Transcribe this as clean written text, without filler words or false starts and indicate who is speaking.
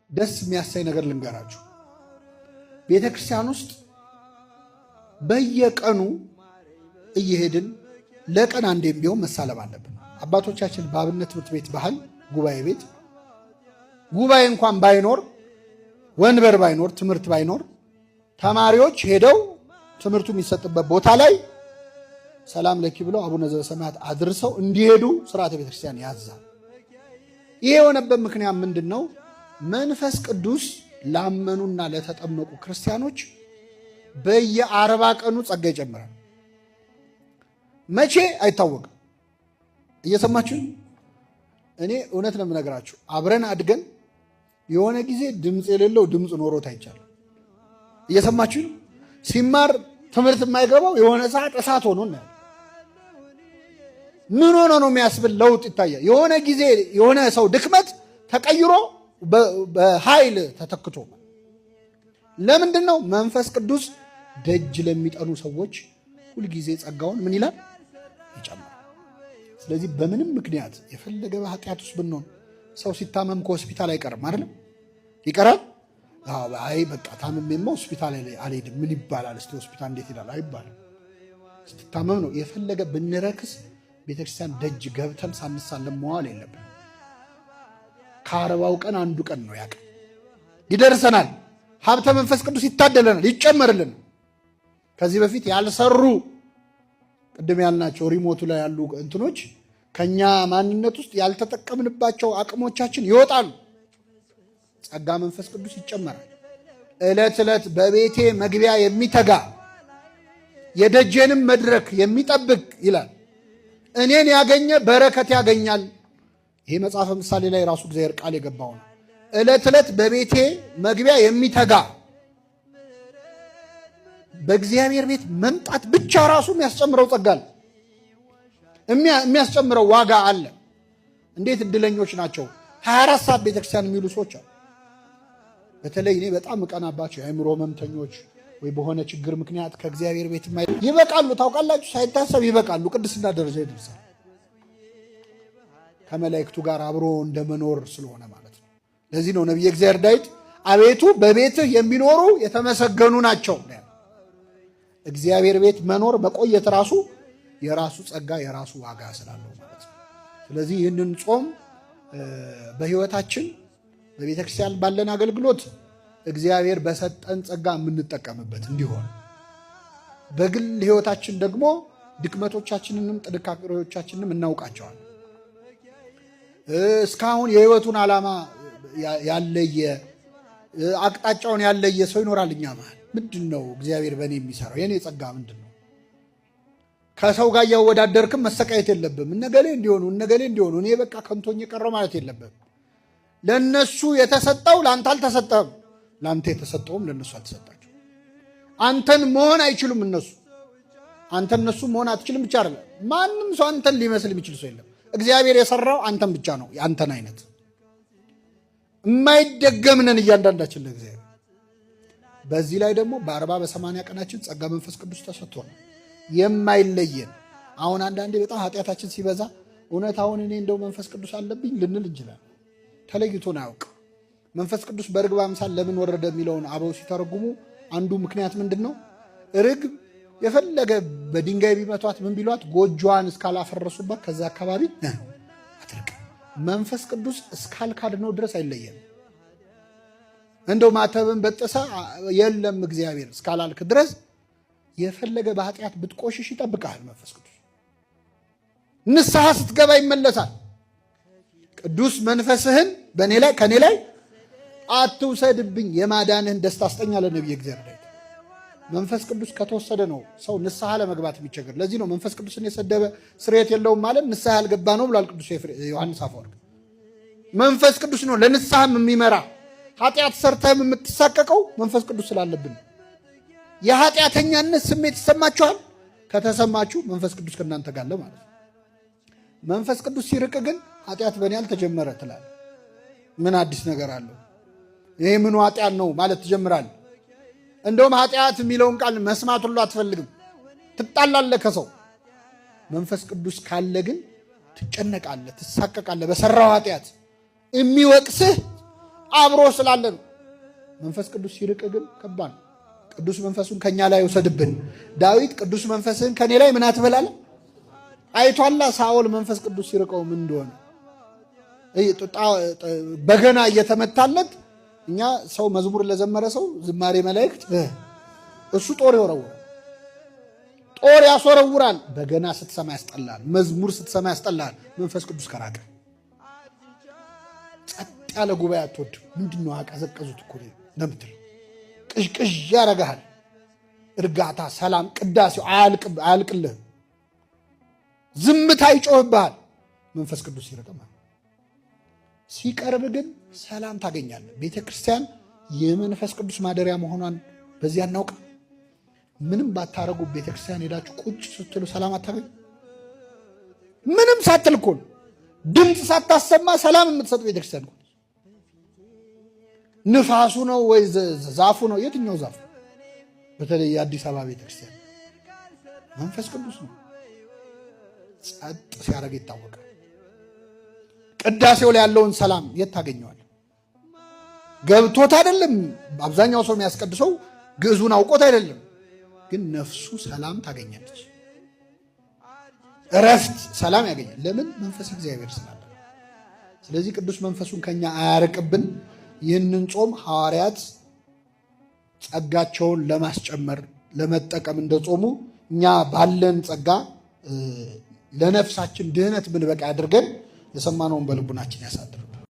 Speaker 1: ደስ የሚያሳይ ነገር ልንገራችሁ። ቤተክርስቲያን ውስጥ በየቀኑ እየሄድን ለቀን አንዴም ቢሆን መሳለም አለብን። አባቶቻችን በአብነት ትምህርት ቤት ባህል ጉባኤ እንኳን ባይኖር ወንበር ባይኖር ትምህርት ባይኖር ተማሪዎች ሄደው ትምህርቱ የሚሰጥበት ቦታ ላይ ሰላም ለኪ ብለው አቡነ ዘበሰማያት አድርሰው እንዲሄዱ ስርዓተ ቤተክርስቲያን ያዛል። ይሄ የሆነበት ምክንያት ምንድነው? መንፈስ ቅዱስ ላመኑና ለተጠመቁ ክርስቲያኖች በየ40 ቀኑ ጸጋ ይጨምራል። መቼ አይታወቅም። እየሰማችሁ እኔ እውነት ነው የምነግራችሁ። አብረን አድገን የሆነ ጊዜ ድምፅ የሌለው ድምፅ ኖሮት አይቻልም። እየሰማችሁ ሲማር ትምህርት የማይገባው የሆነ ሰዓት እሳት ሆኖ ነው። ምን ሆኖ ነው የሚያስብል ለውጥ ይታያል። የሆነ ጊዜ የሆነ ሰው ድክመት ተቀይሮ በኃይል ተተክቶ ለምንድን ነው? መንፈስ ቅዱስ ደጅ ለሚጠኑ ሰዎች ሁልጊዜ ጸጋውን ምን ይላል? ይጨምራል። ስለዚህ በምንም ምክንያት የፈለገ በኃጢአት ውስጥ ብንሆን ሰው ሲታመም ከሆስፒታል አይቀርም አይደለም? ይቀራል። አይ በቃ ታመሜማ ሆስፒታል አልሄድም ምን ይባላል? እስቲ ሆስፒታል እንዴት ይላል? አይባልም። ስትታመም ነው። የፈለገ ብንረክስ ቤተክርስቲያን ደጅ ገብተን ሳንሳለም መዋል የለብን። ከ40 ቀን አንዱ ቀን ነው ያቀ ይደርሰናል። ሀብተ መንፈስ ቅዱስ ይታደለናል፣ ይጨመርልን። ከዚህ በፊት ያልሰሩ ቅድም ያልናቸው ሪሞቱ ላይ ያሉ እንትኖች ከኛ ማንነት ውስጥ ያልተጠቀምንባቸው አቅሞቻችን ይወጣሉ። ጸጋ መንፈስ ቅዱስ ይጨመራል። ዕለት ዕለት በቤቴ መግቢያ የሚተጋ የደጄንም መድረክ የሚጠብቅ ይላል እኔን ያገኘ በረከት ያገኛል። ይሄ መጽሐፈ ምሳሌ ላይ ራሱ እግዚአብሔር ቃል የገባው ነው። ዕለት ዕለት በቤቴ መግቢያ የሚተጋ በእግዚአብሔር ቤት መምጣት ብቻ ራሱ የሚያስጨምረው ጸጋ አለ፣ የሚያስጨምረው ዋጋ አለ። እንዴት እድለኞች ናቸው 24 ሰዓት ቤተክርስቲያን የሚሉ ሰዎች አሉ። በተለይ እኔ በጣም እቀናባቸው የአእምሮ ህመምተኞች ወይ በሆነ ችግር ምክንያት ከእግዚአብሔር ቤት ይበቃሉ። ታውቃላችሁ፣ ሳይታሰብ ይበቃሉ። ቅድስና ደረጃ ይደርሳል። ከመላእክቱ ጋር አብሮ እንደመኖር ስለሆነ ማለት ነው። ለዚህ ነው ነቢየ እግዚአብሔር ዳዊት አቤቱ በቤትህ የሚኖሩ የተመሰገኑ ናቸው። እግዚአብሔር ቤት መኖር መቆየት ራሱ የራሱ ጸጋ የራሱ ዋጋ ስላለው ማለት ነው። ስለዚህ ይህንን ጾም በህይወታችን በቤተክርስቲያን ባለን አገልግሎት እግዚአብሔር በሰጠን ጸጋ የምንጠቀምበት እንዲሆን፣ በግል ህይወታችን ደግሞ ድክመቶቻችንንም ጥንካሬዎቻችንንም እናውቃቸዋለን። እስካሁን የህይወቱን ዓላማ ያለየ አቅጣጫውን ያለየ ሰው ይኖራል እኛ መሃል። ምንድን ነው እግዚአብሔር በእኔ የሚሰራው? የእኔ ጸጋ ምንድን ነው? ከሰው ጋር እያወዳደርክም መሰቃየት የለብም። እነገሌ እንዲሆኑ እኔ በቃ ከንቶኝ የቀረው ማለት የለብም። ለነሱ የተሰጠው ለአንተ አልተሰጠም፣ ለአንተ የተሰጠውም ለነሱ አልተሰጣቸው። አንተን መሆን አይችሉም እነሱ፣ አንተ እነሱ መሆን አትችልም ብቻ አይደለም። ማንም ሰው አንተን ሊመስል የሚችል ሰው የለም። እግዚአብሔር የሰራው አንተን ብቻ ነው። የአንተን አይነት የማይደገምነን እያንዳንዳችን ለእግዚአብሔር። በዚህ ላይ ደግሞ በ40 በ80 ቀናችን ጸጋ መንፈስ ቅዱስ ተሰጥቶናል የማይለየን። አሁን አንዳንዴ በጣም ኃጢአታችን ሲበዛ እውነት አሁን እኔ እንደው መንፈስ ቅዱስ አለብኝ ልንል እንችላለን። ተለይቶን አያውቅ። መንፈስ ቅዱስ በርግብ አምሳል ለምን ወረደ የሚለውን አበው ሲተረጉሙ አንዱ ምክንያት ምንድን ነው? ርግብ የፈለገ በድንጋይ ቢመቷት ምን ቢሏት ጎጆዋን እስካላፈረሱባት ከዛ አካባቢ አትርቅ። መንፈስ ቅዱስ እስካልካድነው ድረስ አይለየም። እንደው ማተብን በጥሳ የለም እግዚአብሔር እስካላልክ ድረስ የፈለገ በኃጢአት ብትቆሽሽ ይጠብቃል። መንፈስ ቅዱስ ንስሐ ስትገባ ይመለሳል። ቅዱስ መንፈስህን በእኔ ላይ ከእኔ ላይ አትውሰድብኝ፣ የማዳንህን ደስታ አስጠኛለ ነቢየ እግዚአብሔር ዳዊት። መንፈስ ቅዱስ ከተወሰደ ነው ሰው ንስሐ ለመግባት የሚቸገር። ለዚህ ነው መንፈስ ቅዱስን የሰደበ ስርየት የለውም ማለት ንስሐ ያልገባ ነው ብሏል ቅዱስ ዮሐንስ አፈወርቅ። መንፈስ ቅዱስ ነው ለንስሐም የሚመራ። ኃጢአት ሰርተህም የምትሳቀቀው መንፈስ ቅዱስ ስላለብን። የኃጢአተኛነት ስሜት ይሰማችኋል? ከተሰማችሁ መንፈስ ቅዱስ ከእናንተ ጋር አለ ማለት ነው። መንፈስ ቅዱስ ሲርቅ ግን ኃጢአት በእኔ አልተጀመረ ትላለህ። ምን አዲስ ነገር አለው? ይሄ ምኑ ኃጢአት ነው ማለት ትጀምራለህ። እንደውም ኃጢአት የሚለውን ቃል መስማት ሁሉ አትፈልግም፣ ትጣላለህ ከሰው። መንፈስ ቅዱስ ካለ ግን ትጨነቃለህ፣ ትሳቀቃለህ። በሰራው ኃጢአት የሚወቅስህ አብሮ ስላለ ነው። መንፈስ ቅዱስ ሲርቅ ግን ከባድ ነው። ቅዱስ መንፈሱን ከኛ ላይ ይውሰድብን። ዳዊት ቅዱስ መንፈስህን ከኔ ላይ ምን አትበል አለ። አይቷላ ሳኦል መንፈስ ቅዱስ ሲርቀው ምን እንደሆነ በገና እየተመታለት። እኛ ሰው መዝሙር ለዘመረ ሰው ዝማሬ መላእክት እሱ ጦር ይወረውራል፣ ጦር ያስወረውራል። በገና ስትሰማ ያስጠላል፣ መዝሙር ስትሰማ ያስጠላል። መንፈስ ቅዱስ ከራቀ ጸጥ ያለ ጉባኤ አትወድም። ምንድነው አቀዘቀዙት እኮ ነው እንደምትለው ቅዥቅዥ ያረጋል። እርጋታ፣ ሰላም፣ ቅዳሴው አያልቅልህ። ዝምታ ይጮህብሃል። መንፈስ ቅዱስ ሲርቅማ ሲቀርብ ግን ሰላም ታገኛለህ። ቤተ ክርስቲያን የመንፈስ ቅዱስ ማደሪያ መሆኗን በዚያ እናውቅ። ምንም ባታረጉ ቤተ ክርስቲያን ሄዳችሁ ቁጭ ስትሉ ሰላም አታገኙ። ምንም ሳትል እኮ ድምፅ ሳታሰማ ሰላም የምትሰጥ ቤተ ክርስቲያን እኮ። ንፋሱ ነው ወይ ዛፉ ነው? የትኛው ዛፍ? በተለይ የአዲስ አበባ ቤተ ክርስቲያን መንፈስ ቅዱስ ነው። ጸጥ ሲያደርግ ይታወቃል። ቅዳሴው ላይ ያለውን ሰላም የት ታገኘዋል? ገብቶት አይደለም። አብዛኛው ሰው የሚያስቀድሰው ግዕዙን አውቆት አይደለም፣ ግን ነፍሱ ሰላም ታገኛለች። እረፍት፣ ሰላም ያገኛል። ለምን? መንፈስ እግዚአብሔር ስላለ። ስለዚህ ቅዱስ መንፈሱን ከኛ አያርቅብን። ይህንን ጾም ሐዋርያት ጸጋቸውን ለማስጨመር ለመጠቀም እንደጾሙ እኛ ባለን ጸጋ ለነፍሳችን ድህነት ብንበቃ አድርገን የሰማነውን በልቡናችን ያሳድርብን።